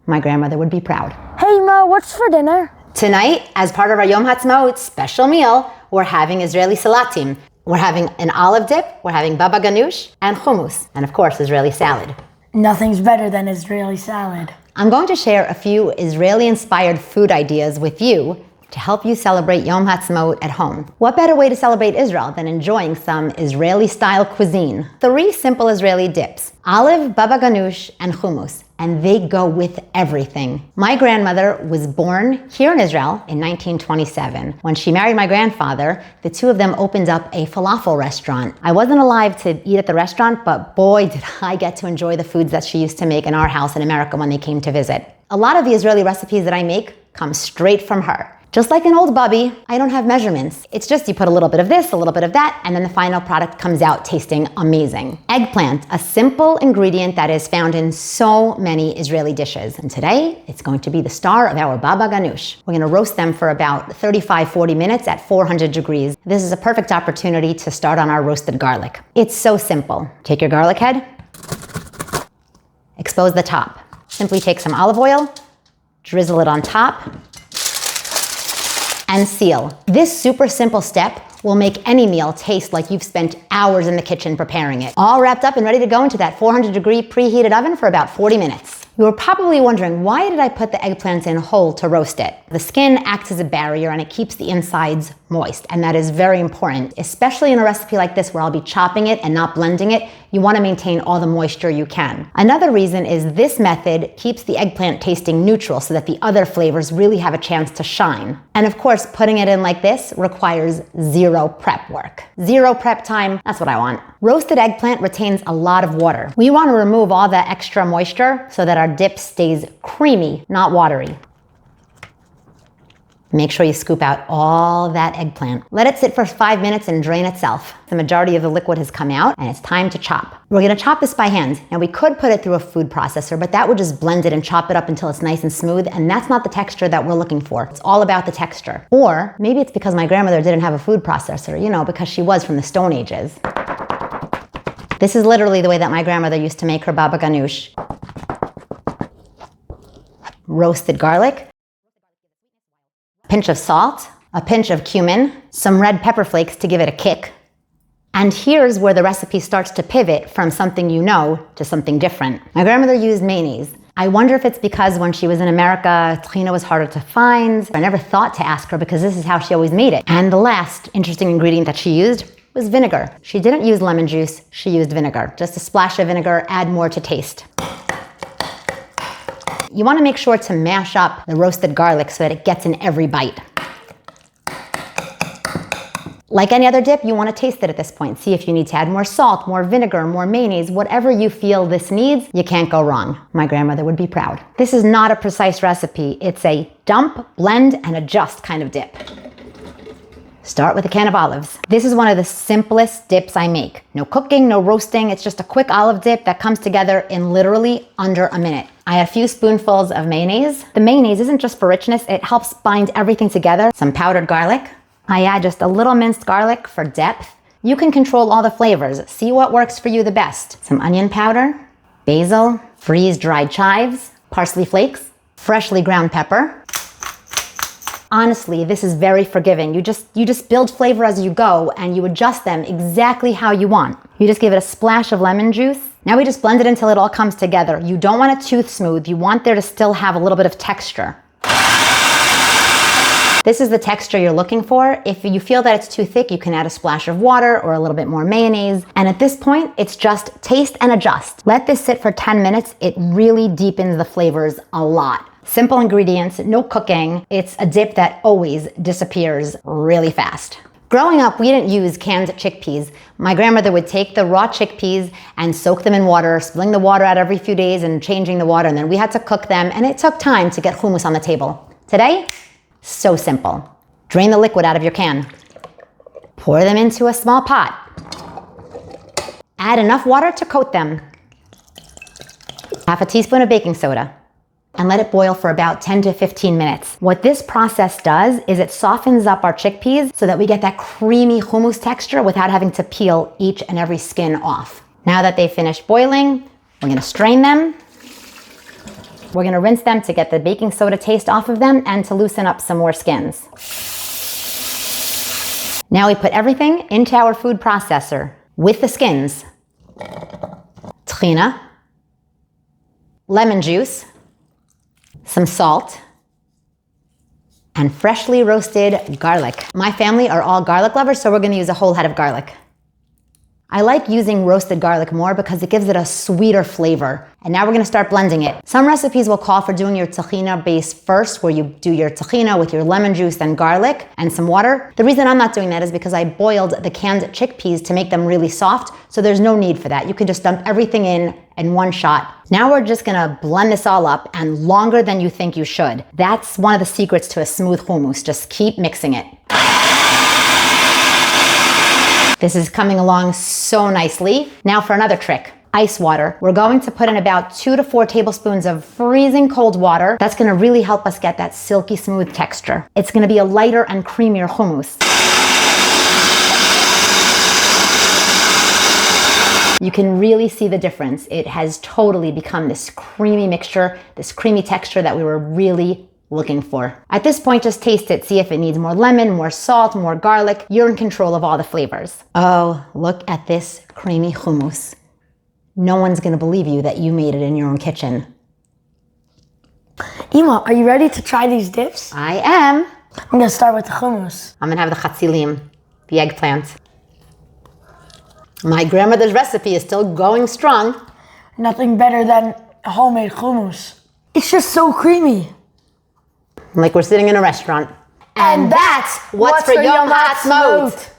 My grandmother would be proud. Hey Ma, what's for dinner? Tonight, as part of our Yom Ha'atzmaut special meal, we're having Israeli salatim. We're having an olive dip, we're having babaganush, and hummus, and of course, Israeli salad. Nothing's better than Israeli salad. I'm going to share a few Israeli-inspired food ideas with you to help you celebrate Yom Ha'atzmaut at home. What better way to celebrate Israel than enjoying some Israeli-style cuisine? 3 simple Israeli dips: olive, babaganush, and hummus. And they go with everything. My grandmother was born here in Israel in 1927. When she married my grandfather, the two of them opened up a falafel restaurant. I wasn't alive to eat at the restaurant, but boy, did I get to enjoy the foods that she used to make in our house in America when they came to visit. A lot of the Israeli recipes that I make come straight from her. Just like an old bubby, I don't have measurements. It's just you put a little bit of this, a little bit of that, and then the final product comes out tasting amazing. Eggplant, a simple ingredient that is found in so many Israeli dishes. And today, it's going to be the star of our babaganush. We're gonna roast them for about 35-40 minutes at 400 degrees. This is a perfect opportunity to start on our roasted garlic. It's so simple. Take your garlic head, expose the top. Simply take some olive oil, drizzle it on top, and seal. This super simple step will make any meal taste like you've spent hours in the kitchen preparing it. All wrapped up and ready to go into that 400-degree preheated oven for about 40 minutes. You were probably wondering, why did I put the eggplants in whole to roast it? The skin acts as a barrier and it keeps the insides moist, and that is very important, especially in a recipe like this where I'll be chopping it and not blending it. You want to maintain all the moisture you can. Another reason is this method keeps the eggplant tasting neutral so that the other flavors really have a chance to shine. And of course, putting it in like this requires zero prep work. Zero prep time, that's what I want. Roasted eggplant retains a lot of water. We want to remove all that extra moisture so that our dip stays creamy, not watery. Make sure you scoop out all that eggplant. Let it sit for 5 minutes and drain itself. The majority of the liquid has come out and it's time to chop. We're gonna chop this by hand. Now we could put it through a food processor, but that would just blend it and chop it up until it's nice and smooth, and that's not the texture that we're looking for. It's all about the texture. Or maybe it's because my grandmother didn't have a food processor, because she was from the Stone Ages. This is literally the way that my grandmother used to make her babaganush. Roasted garlic, a pinch of salt, a pinch of cumin, some red pepper flakes to give it a kick. And here's where the recipe starts to pivot from something you know to something different. My grandmother used mayonnaise. I wonder if it's because when she was in America, tahina was harder to find. I never thought to ask her because this is how she always made it. And the last interesting ingredient that she used was vinegar. She didn't use lemon juice, she used vinegar. Just a splash of vinegar, add more to taste. You want to make sure to mash up the roasted garlic so that it gets in every bite. Like any other dip, you want to taste it at this point. See if you need to add more salt, more vinegar, more mayonnaise, whatever you feel this needs, you can't go wrong. My grandmother would be proud. This is not a precise recipe. It's a dump, blend, and adjust kind of dip. Start with a can of olives. This is one of the simplest dips I make. No cooking, no roasting. It's just a quick olive dip that comes together in literally under a minute. I add a few spoonfuls of mayonnaise. The mayonnaise isn't just for richness, it helps bind everything together. Some powdered garlic. I add just a little minced garlic for depth. You can control all the flavors. See what works for you the best. Some onion powder, basil, freeze-dried chives, parsley flakes, freshly ground pepper. Honestly, this is very forgiving. You just build flavor as you go and you adjust them exactly how you want. You just give it a splash of lemon juice. Now we just blend it until it all comes together. You don't want it tooth smooth. You want there to still have a little bit of texture. This is the texture you're looking for. If you feel that it's too thick, you can add a splash of water or a little bit more mayonnaise. And at this point, it's just taste and adjust. Let this sit for 10 minutes. It really deepens the flavors a lot. Simple ingredients, no cooking. It's a dip that always disappears really fast. Growing up, we didn't use canned chickpeas. My grandmother would take the raw chickpeas and soak them in water, spilling the water out every few days and changing the water, and then we had to cook them, and it took time to get hummus on the table. Today, so simple. Drain the liquid out of your can. Pour them into a small pot. Add enough water to coat them. Half a teaspoon of baking soda. And let it boil for about 10 to 15 minutes. What this process does is it softens up our chickpeas so that we get that creamy hummus texture without having to peel each and every skin off. Now that they've finished boiling, we're gonna strain them. We're gonna rinse them to get the baking soda taste off of them and to loosen up some more skins. Now we put everything into our food processor with the skins. Tahina, lemon juice, some salt, and freshly roasted garlic. My family are all garlic lovers, so we're gonna use a whole head of garlic. I like using roasted garlic more because it gives it a sweeter flavor. And now we're gonna start blending it. Some recipes will call for doing your tahina base first, where you do your tahina with your lemon juice and garlic and some water. The reason I'm not doing that is because I boiled the canned chickpeas to make them really soft, so there's no need for that. You can just dump everything in one shot. Now we're just gonna blend this all up, and longer than you think you should. That's one of the secrets to a smooth hummus. Just keep mixing it. This is coming along so nicely. Now for another trick, ice water. We're going to put in about 2 to 4 tablespoons of freezing cold water. That's gonna really help us get that silky smooth texture. It's gonna be a lighter and creamier hummus. You can really see the difference. It has totally become this creamy mixture, this creamy texture that we were really looking for. At this point, just taste it. See if it needs more lemon, more salt, more garlic. You're in control of all the flavors. Oh, look at this creamy hummus. No one's gonna believe you that you made it in your own kitchen. Ima, are you ready to try these dips? I am. I'm gonna start with the hummus. I'm gonna have the chatzilim, the eggplant. My grandmother's recipe is still going strong. Nothing better than homemade hummus. It's just so creamy. Like we're sitting in a restaurant. And that's what's for Yom Ha'atzmaut.